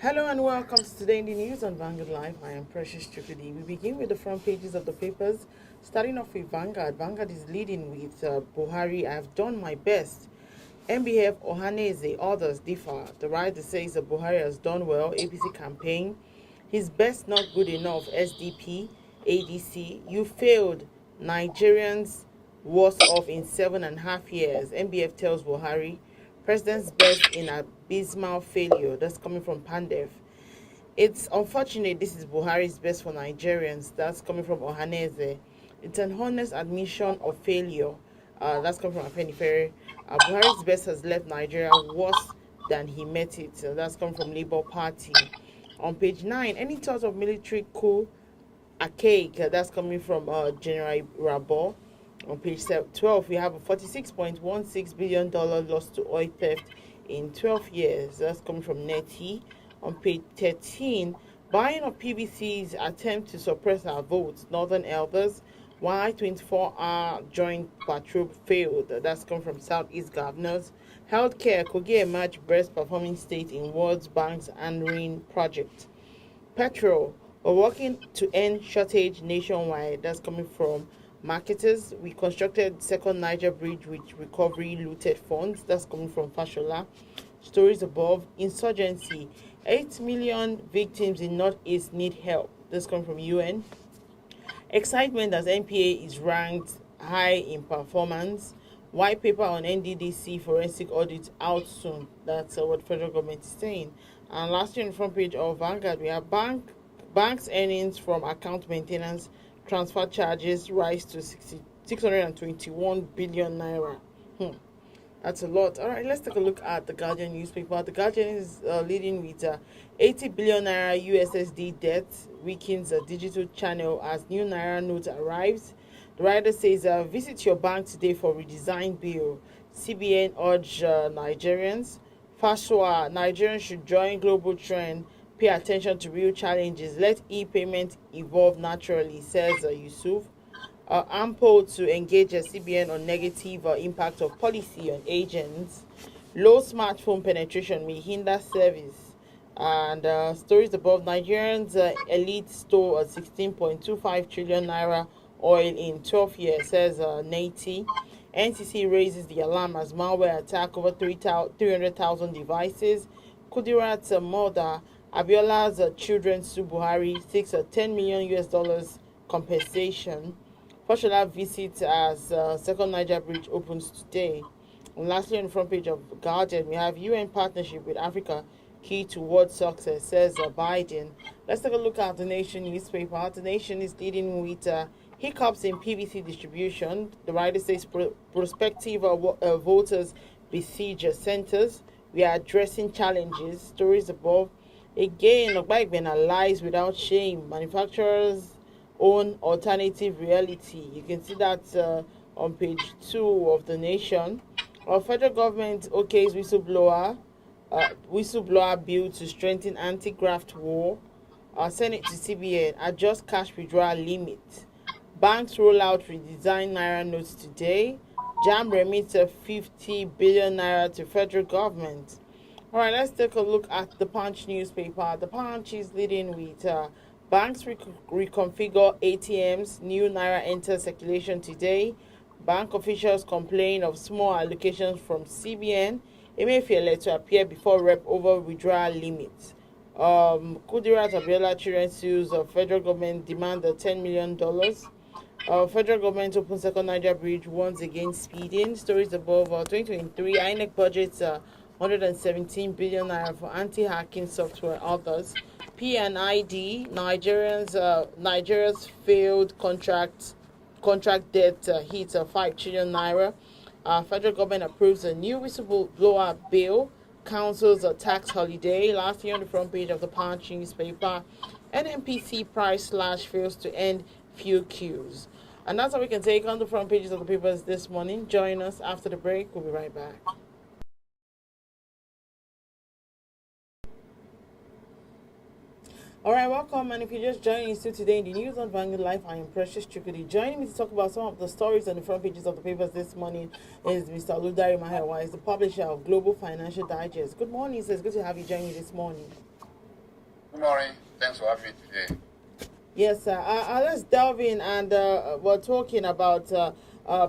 Hello and welcome to Today in the News on Vanguard Live. I am Precious Chukudi. We begin with the front pages of the papers, starting off with Vanguard. Vanguard is leading with Buhari, I've done my best. MBF, Ohanaeze, others differ. The writer says that Buhari has done well, APC campaign. His best not good enough, SDP, ADC. You failed. Nigerians worse off in 7.5 years. MBF tells Buhari. President's best in abysmal failure. That's coming from Pandev. It's unfortunate this is Buhari's best for Nigerians. That's coming from Ohanaeze. It's an honest admission of failure. That's coming from Afenifere. Buhari's best has left Nigeria worse than he met it. That's coming from Labour Party. On page 9, any thought of military coup archaic? That's coming from General Rabo. On page 12, we have a $46.16 billion loss to oil theft in 12 years. That's coming from Netty. On page 13, buying of PVCs attempt to suppress our votes. Northern Elders. Why 24-hour joint patrol failed. That's coming from Southeast Governors. Healthcare. Kogi emerge best performing state in World Bank's Anrin project. PETROL. We're working to end shortage nationwide. That's coming from Marketers. We constructed second Niger bridge with recovery looted funds. That's coming from Fashola. Stories above. Insurgency. 8 million victims in Northeast need help. That's coming from UN. Excitement as NPA is ranked high in performance. White paper on NDDC forensic audit out soon. That's what federal government is saying. And lastly, on the front page of Vanguard, we have banks' earnings from account maintenance transfer charges rise to 621 billion naira. That's a lot. All right, let's take a look at the Guardian newspaper. The Guardian is leading with 80 billion naira USSD debt weakens a digital channel as new naira note arrives. The writer says, visit your bank today for redesign bill. CBN urge Nigerians. Faswa, Nigerians should join global trend. Pay attention to real challenges. Let e-payment evolve naturally, says Yusuf. Ample to engage a CBN on negative impact of policy on agents. Low smartphone penetration may hinder service. And stories above, Nigerians elite store 16.25 trillion naira oil in 12 years, says Nati. NCC raises the alarm as malware attack over 300,000 devices. Kudirat's mother, Abiola's children sue Buhari, seeks a $10 million compensation. Fashola visits as second Niger bridge opens today. And lastly, on the front page of Guardian, we have UN partnership with Africa key to world success, says Biden. Let's take a look at the Nation newspaper. The Nation is leading with hiccups in PVC distribution. The writer says prospective voters besiege centers. We are addressing challenges. Stories above. Again, Ogbagbena lies without shame. Manufacturers own alternative reality. You can see that on page 2 of the Nation. Our federal government okays whistleblower bill to strengthen anti-graft war. Senate to CBN adjust cash withdrawal limit. Banks roll out redesigned naira notes today. JAM remits 50 billion naira to federal government. All right, let's take a look at the Punch newspaper. The Punch is leading with banks reconfigure ATMs. New naira enters circulation today. Bank officials complain of small allocations from CBN. Emefiele to appear before rep over withdrawal limits. Kudirat Abiola children sues of federal government demand $10 million. Federal government opens second Niger bridge once again speeding. Stories above 2023 INEC budgets 117 billion naira for anti-hacking software. Others. P&ID Nigeria's failed contract debt hits 5 trillion naira. Federal government approves a new whistleblower bill. Council's a tax holiday. Last year on the front page of the Punch newspaper, NNPC price slash fails to end fuel queues. And that's how we can take on the front pages of the papers this morning. Join us after the break. We'll be right back. All right, welcome. And if you're just joining us today in the news on Vanguard Life, I am Precious Chukudi. Joining me to talk about some of the stories on the front pages of the papers this morning is Mr. Oludari Mahewa, is the publisher of Global Financial Digest. Good morning, sir. It's good to have you join me this morning. Good morning. Thanks for having me today. Yes, sir. Let's delve in, and we're talking about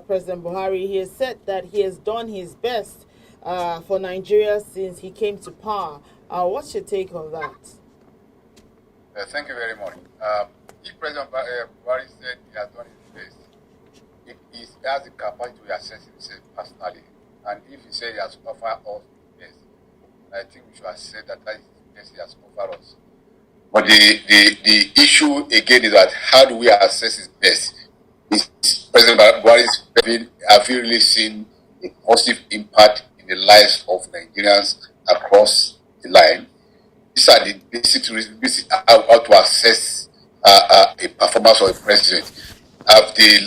President Buhari. He has said that he has done his best for Nigeria since he came to power. What's your take on that? Thank you very much. If President Buhari said he has done his best, he has the capacity to assess himself personally. And if he said he has offered us his best, I think we should accept that that is the best he has offered us. But the issue again is that how do we assess his best? Is President Buhari have you really seen a positive impact in the lives of Nigerians across the line? These are the basic reasons how to assess a performance of a president. Has the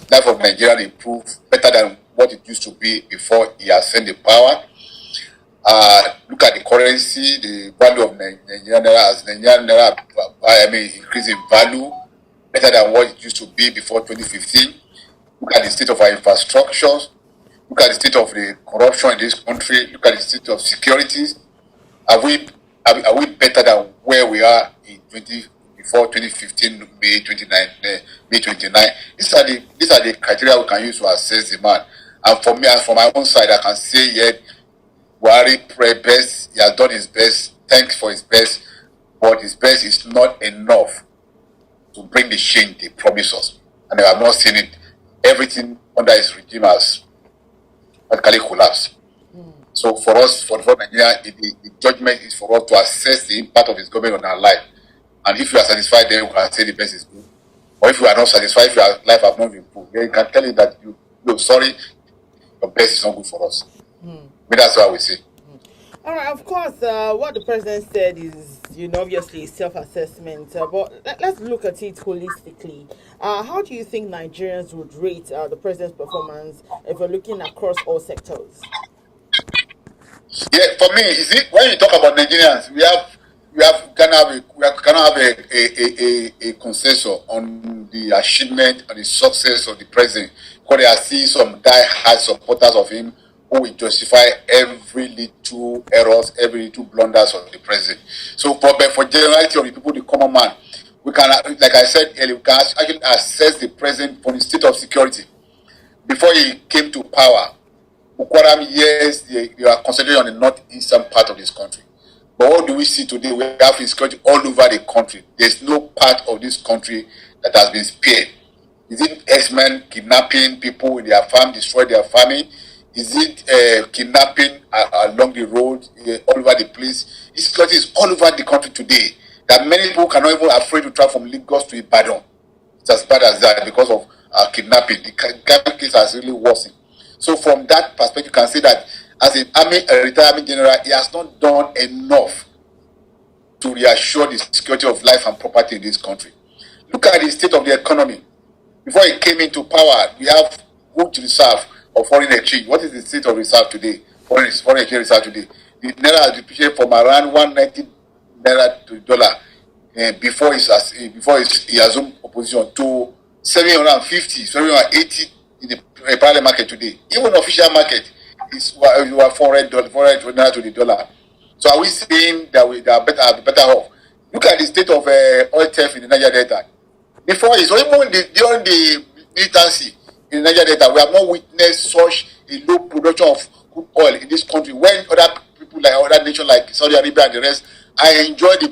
life of Nigeria improved better than what it used to be before he ascended power? Look at the currency, the value of Nigerian naira as Nigerian naira, increase in value better than what it used to be before 2015. Look at the state of our infrastructures. Look at the state of the corruption in this country. Look at the state of securities. Are we better than where we are in before 2015 May 29? These are the criteria we can use to assess the man. And for me, and from my own side, I can say yet Buhari best. He has done his best. Thanks for his best, but his best is not enough to bring the change they promised us, and I have not seen it. Everything under his regime has practically collapsed. So for us, for Nigeria, the judgment is for us to assess the impact of his government on our life. And if you are satisfied, then we can say the best is good. Or if you are not satisfied, if your life has not improved, then you can tell him that sorry, your best is not good for us. But that's what we say. All right, of course, what the president said is, obviously self-assessment. But let's look at it holistically. How do you think Nigerians would rate the president's performance if we're looking across all sectors? Yeah, for me, is it when you talk about Nigerians, we cannot have a consensus on the achievement and the success of the president. Because I see some die-hard supporters of him who will justify every little errors, every little blunders of the president. So for generality of the people, the common man, we can, like I said earlier, we can actually assess the president from the state of security. Before he came to power, yes, they are concentrating on the northeastern part of this country. But what do we see today? We have insecurity all over the country. There's no part of this country that has been spared. Is it X-Men kidnapping people in their farm, destroy their farming? Is it kidnapping along the road, all over the place? Insecurity is all over the country today. That many people cannot even afraid to travel from Lagos to Ibadan. It's as bad as that because of kidnapping. The kidnapping case has really worsened. So from that perspective, you can say that as a retired army general, he has not done enough to reassure the security of life and property in this country. Look at the state of the economy. Before he came into power, we have good reserve of foreign exchange. What is the state of reserve today? Foreign exchange reserve today. The naira has depreciated from around 190 naira to the dollar before he assumed opposition to 750, 780 in the private market today. Even official market is $400 to the dollar. So are we saying that we are better off? Look at the state of oil theft in the Niger Delta. Before it, so even during the militancy in the Niger Delta, we have not witnessed such a low production of crude oil in this country. When other people like other nations like Saudi Arabia and the rest, I enjoy the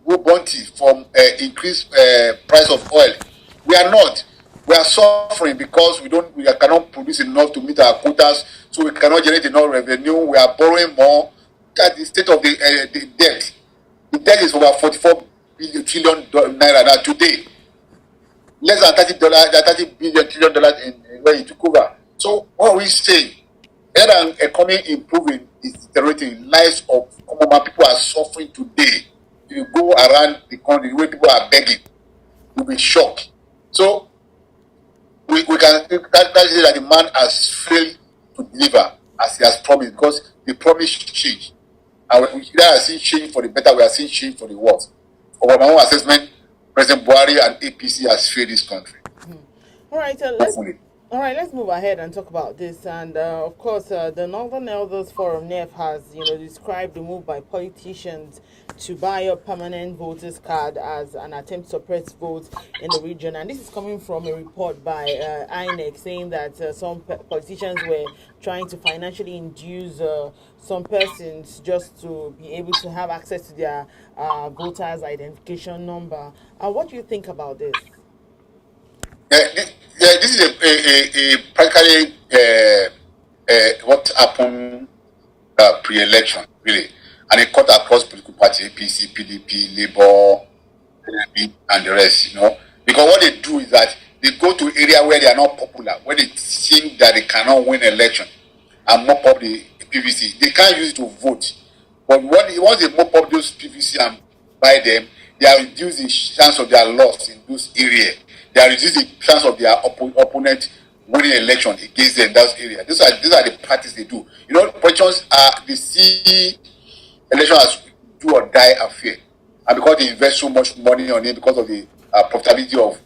bounty from increased price of oil. We are not. We are suffering because we cannot produce enough to meet our quotas, so we cannot generate enough revenue. We are borrowing more. Look at the state of the debt. The debt is over 44 trillion naira now today. Less than $30 trillion when he took over. So what are we saying? Rather than economy improving, is deteriorating. Lives of common man, people are suffering today. If you go around the country, the way people are begging, you'll be shocked. So we can say that the man has failed to deliver as he has promised, because the promise changed. And we are seeing change for the better, we are seeing change for the worse. Over my own assessment, President Buhari and APC has failed this country. All right, All right, let's move ahead and talk about this. And of course, the Northern Elders Forum (NEF) has, described the move by politicians to buy a permanent voters card as an attempt to suppress votes in the region. And this is coming from a report by INEC saying that some politicians were trying to financially induce some persons just to be able to have access to their voters' identification number. What do you think about this? This is a practically what happened pre-election, really, and it cut across political parties, APC, PDP, Labour, and the rest. Because what they do is that they go to area where they are not popular, where they think that they cannot win election, and mop up the PVC. They can't use it to vote, but once they mop up those PVC and buy them, they are reducing the chance of their loss in those areas. They are reducing the chance of their opponent winning election against them in that area. These are the parties they do. Politicians they see election as do or die affair, and because they invest so much money on it because of the profitability of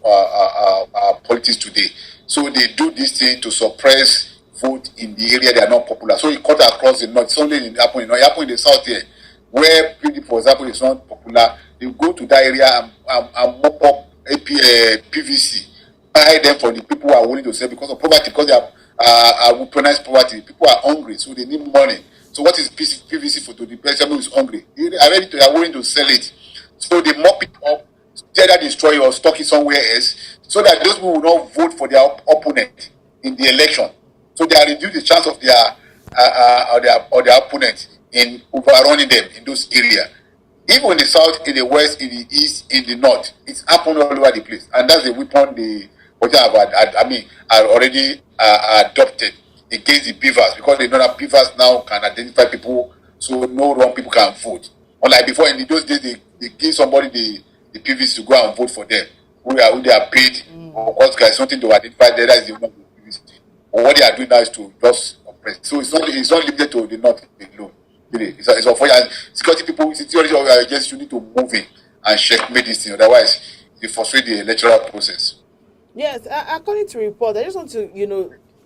politics today, so they do this thing to suppress vote in the area they are not popular. So it cut across the north. It's only it happened in the south here, where PDP, for example, is not popular. They go to that area and mop up PVC, buy them for the people who are willing to sell because of poverty, because they are weaponized poverty. People are hungry, so they need money. So what is PVC for? To the person who is hungry, they are willing to sell it. So they mop it up, either destroy or stock it somewhere else, so that those people will not vote for their opponent in the election. So they are reducing the chance of their opponent in overrunning them in those areas. Even in the south, in the west, in the east, in the north, it's happened all over the place, and that's the weapon the are already adopted against the beavers, because they know that beavers now can identify people, so no wrong people can vote. Unlike before, in those days, they give somebody the PVC to go and vote for them, who they are paid, or of course, there's something to identify that is the one with PVC. But what they are doing now is to just oppress. So it's not limited to the north alone. Really, it's unfortunate. Security people, security agents, you need to move in and checkmate this thing. Otherwise, you frustrate the electoral process. Yes, according to report, I just want to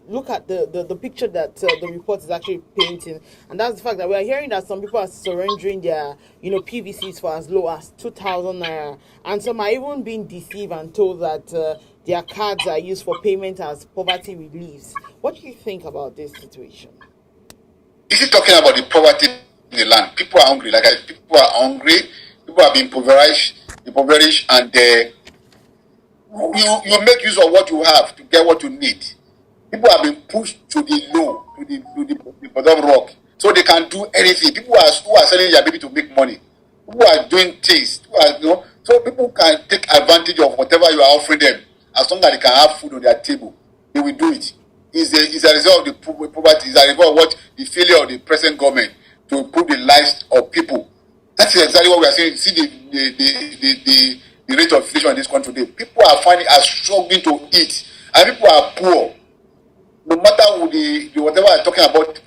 look at the picture that the report is actually painting, and that's the fact that we are hearing that some people are surrendering their PVCs for as low as 2,000 naira, and some are even being deceived and told that their cards are used for payment as poverty reliefs. What do you think about this situation? Is he talking about the poverty in the land? People are hungry. People are hungry. People are being impoverished, and you make use of what you have to get what you need. People are being pushed to the low, to the bottom rock, so they can do anything. People who are selling their baby to make money. People are doing things. So people can take advantage of whatever you are offering them, as long as they can have food on their table. They will do it. Is a result of the poverty, is a result of what the failure of the present government to improve the lives of people. That's exactly what we are saying. See the rate of inflation in this country today. People are struggling to eat, and people are poor. No matter whatever I'm talking about,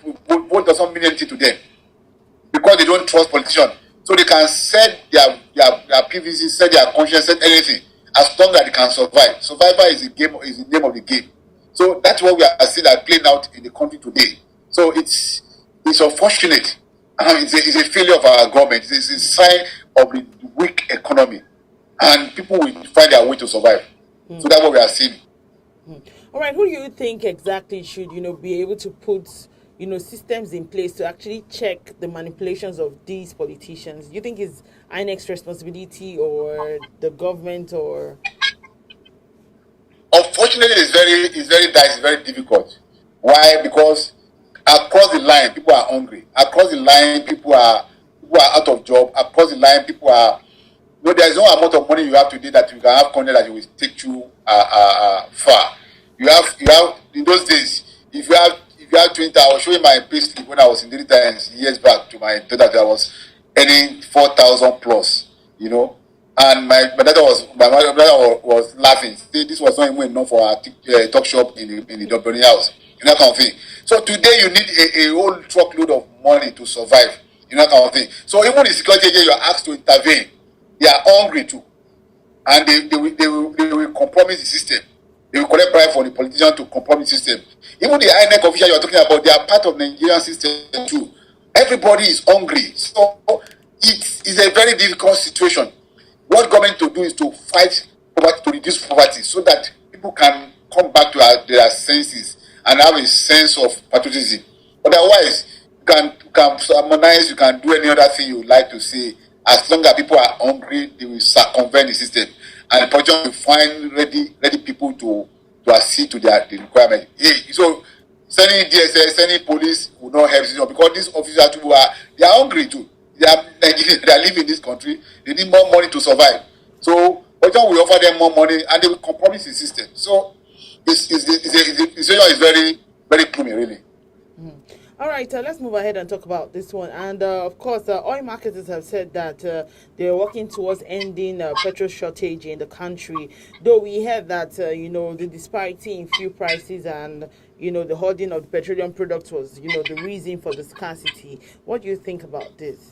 vote doesn't mean anything to them, because they don't trust politicians. So they can set their PVC, set their conscience, set anything, as long as they can survive. Survival is the name of the game. So that's what we are seeing that playing out in the country today. So it's unfortunate. It's a failure of our government. It's a sign of the weak economy, and people will find their way to survive. So that's what we are seeing. All right, who do you think exactly should be able to put systems in place to actually check the manipulations of these politicians? Do you think it's INEC's responsibility, or the government, or? Unfortunately, it's very difficult. Why? Because across the line, people are hungry. Across the line, people are out of job. Across the line, people are. There is no amount of money you have today that you can have content that will take you far. You have in those days. If you have 20, I was showing my payslip when I was in the times years back to my daughter that I was earning 4,000 plus. And my mother was laughing. This was not even enough for our talk shop in the Dublin house. That kind of thing. So today you need a whole truckload of money to survive. That kind of thing. So even the security agent, you are asked to intervene. They are hungry too, and they will compromise the system. They will collect bribe from the politician to compromise the system. Even the INEC official you are talking about, they are part of the Nigerian system too. Everybody is hungry. So it is a very difficult situation. What government to do is to fight poverty, to reduce poverty, so that people can come back to their senses and have a sense of patriotism. Otherwise, you can harmonize, you can do any other thing you like to say. As long as people are hungry, they will circumvent the system. And the politician will find ready people to accede to the requirement. So sending DSS, sending police will not help, because these officers too they are hungry too. They are living in this country. They need more money to survive. So politician will offer them more money and they will compromise the system. So the situation is very, very gloomy, really. All right, let's move ahead and talk about this one. And of course, oil marketers have said that they're working towards ending petrol shortage in the country. Though we heard that, the disparity in fuel prices and, the hoarding of the petroleum products was, the reason for the scarcity. What do you think about this?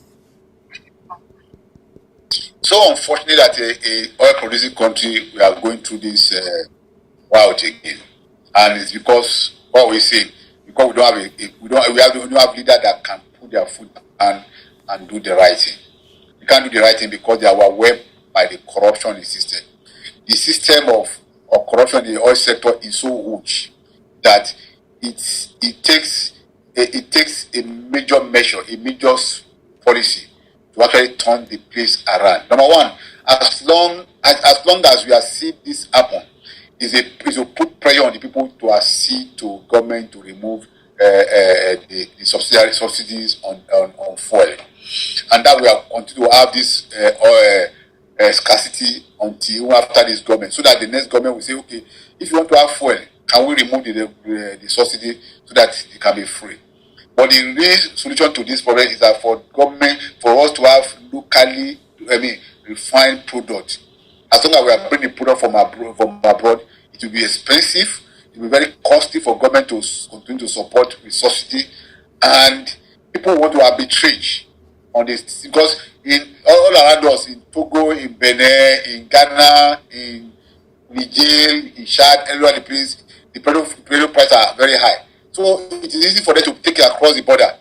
So unfortunate that a oil-producing country, we are going through this wild again. And it's because, what we say, because we don't have leaders that can put their foot and do the right thing. We can't do the right thing because they are overwhelmed by the corruption in the system. The system of corruption in the oil sector is so huge that it takes a major measure, a major policy to actually turn the place around. Number one, as long as we are seeing this happen, is to put pressure on the people to accede to government to remove the subsidies on fuel, and that we are continue to have this scarcity until after this government, so that the next government will say, okay, if you want to have fuel, can we remove the subsidy so that it can be free? But the real solution to this problem is that for us to have locally, refined product. As long as we are bringing the product from abroad, it will be expensive. It will be very costly for government to continue to support with subsidy, and people want to arbitrage on this, because in all around us, in Togo, in Benin, in Ghana, in Niger, in Chad, everywhere the place, the petrol prices are very high. So it is easy for them to take it across the border,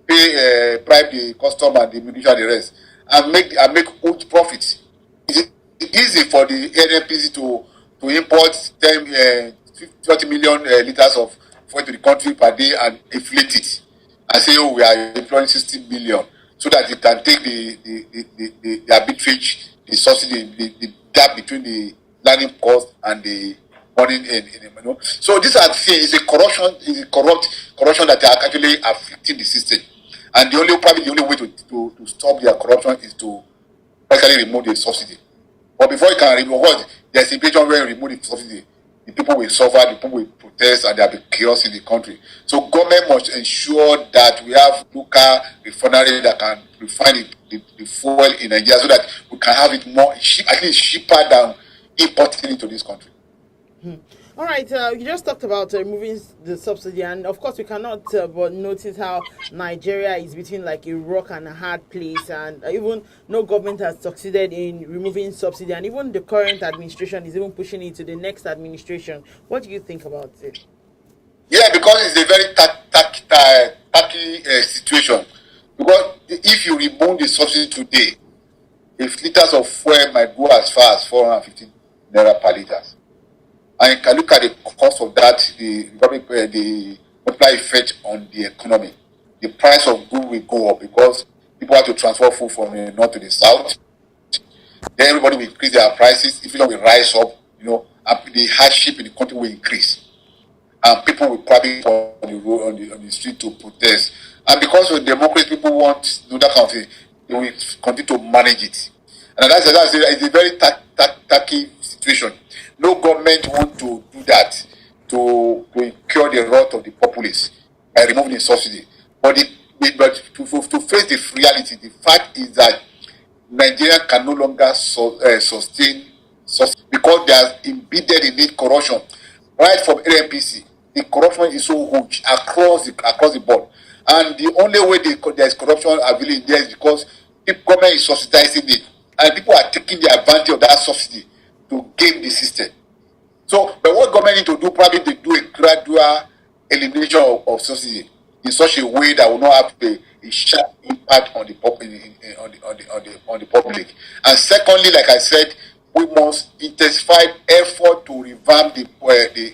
pay bribe the custom and the immigration and the rest, and make huge profits. It's easy for the NNPC to import 20 million liters of fuel to the country per day and inflate it and say, oh, we are employing 60 million, so that it can take the arbitrage, the subsidy, the gap between the landing cost and the money in. So these are things. It's a corruption that are actually affecting the system, and the only way to stop their corruption is to basically remove the subsidy. But before you can remove what, there's a situation where you remove the subsidy, the people will suffer, the people will protest, and there will be chaos in the country. So government must ensure that we have local refinery that can refine the fuel in Nigeria, so that we can have it more at least cheaper than importing into this country. All right, you just talked about removing the subsidy, and of course we cannot but notice how Nigeria is between like a rock and a hard place, and even no government has succeeded in removing subsidy, and even the current administration is even pushing it to the next administration. What do you think about it? Yeah, because it's a very tacky situation. Because if you remove the subsidy today, if liters of fuel might go as far as 450 naira per liter. And you can look at the cost of that, the multiplier effect on the economy. The price of goods will go up because people have to transfer food from the north to the south. Then everybody will increase their prices. Inflation will rise up, and the hardship in the country will increase. And people will probably go on the road, on the street to protest. And because of democracy, people want that kind of thing, they will continue to manage it. And that's a very tacky situation. No government want to do that to incur the wrath of the populace by removing the subsidy. But to face the reality, the fact is that Nigeria can no longer sustain because they are embedded in it corruption. Right from NNPC, the corruption is so huge across the board. And the only way there is corruption available there is because the government is subsidizing it. And people are taking the advantage of that subsidy to game the system. So, but what government need to do, probably to do a gradual elimination of subsidy in such a way that will not have a sharp impact on the on the public. And secondly, like I said, we must intensify effort to revamp the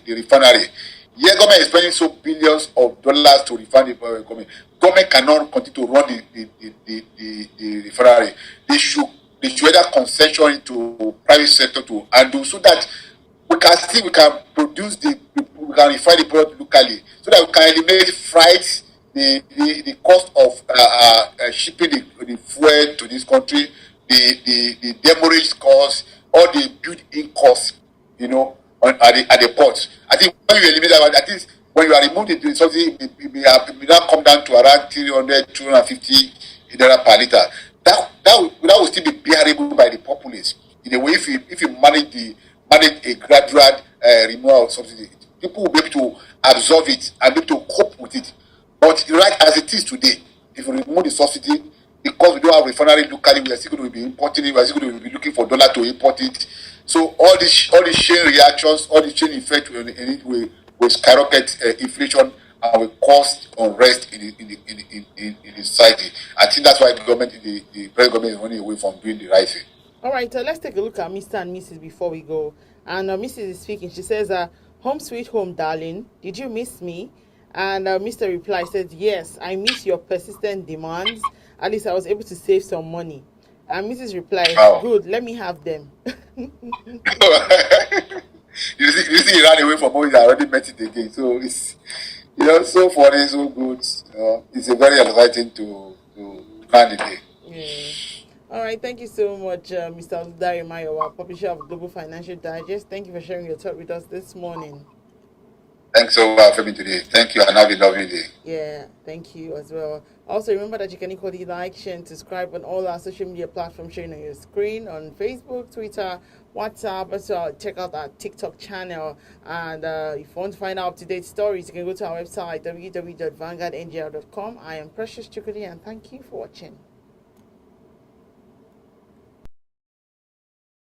refinery. Yeah, government is spending so billions of dollars to refine the government. Government cannot continue to run the refinery. They should either concession into private sector to handle so that we can produce we can refine the product locally so that we can eliminate freight, the cost of shipping the fuel to this country, the demurrage cost, all the built-in costs, at the port. I think when you eliminate that, at least when you are removing the subsidy, it may now come down to around 250 naira per liter. That will still be bearable by the populace. In a way, if you manage a gradual removal of subsidy, people will be able to absorb it and be able to cope with it. But right as it is today, if you remove the subsidy, because we don't have refinery locally, we are still going to be importing it, we are still going to be looking for dollar to import it. So all these chain reactions, all the chain effect will skyrocket inflation and will cause unrest in the society. I think that's why the present government is running away from doing the right thing. All right, let's take a look at Mr. and Mrs. before we go. And Mrs. is speaking. She says, home sweet home, darling. Did you miss me? And Mr. replied, said, yes, I miss your persistent demands. At least I was able to save some money. And Mrs. replied, good, let me have them. you see, he ran away from home. He already met it again. So it's, so funny, so good. It's a very exciting to plan the day. Yeah. All right, thank you so much, Mr. Oludare Mayowa, publisher of Global Financial Digest. Thank you for sharing your thought with us this morning. Thanks so much for me today. Thank you, and have a lovely day. Yeah, thank you as well. Also, remember that you can equally like, share, and subscribe on all our social media platforms showing on your screen, on Facebook, Twitter, WhatsApp. Also, check out our TikTok channel. And if you want to find out up-to-date stories, you can go to our website, www.vanguardngr.com. I am Precious Chukudi, and thank you for watching.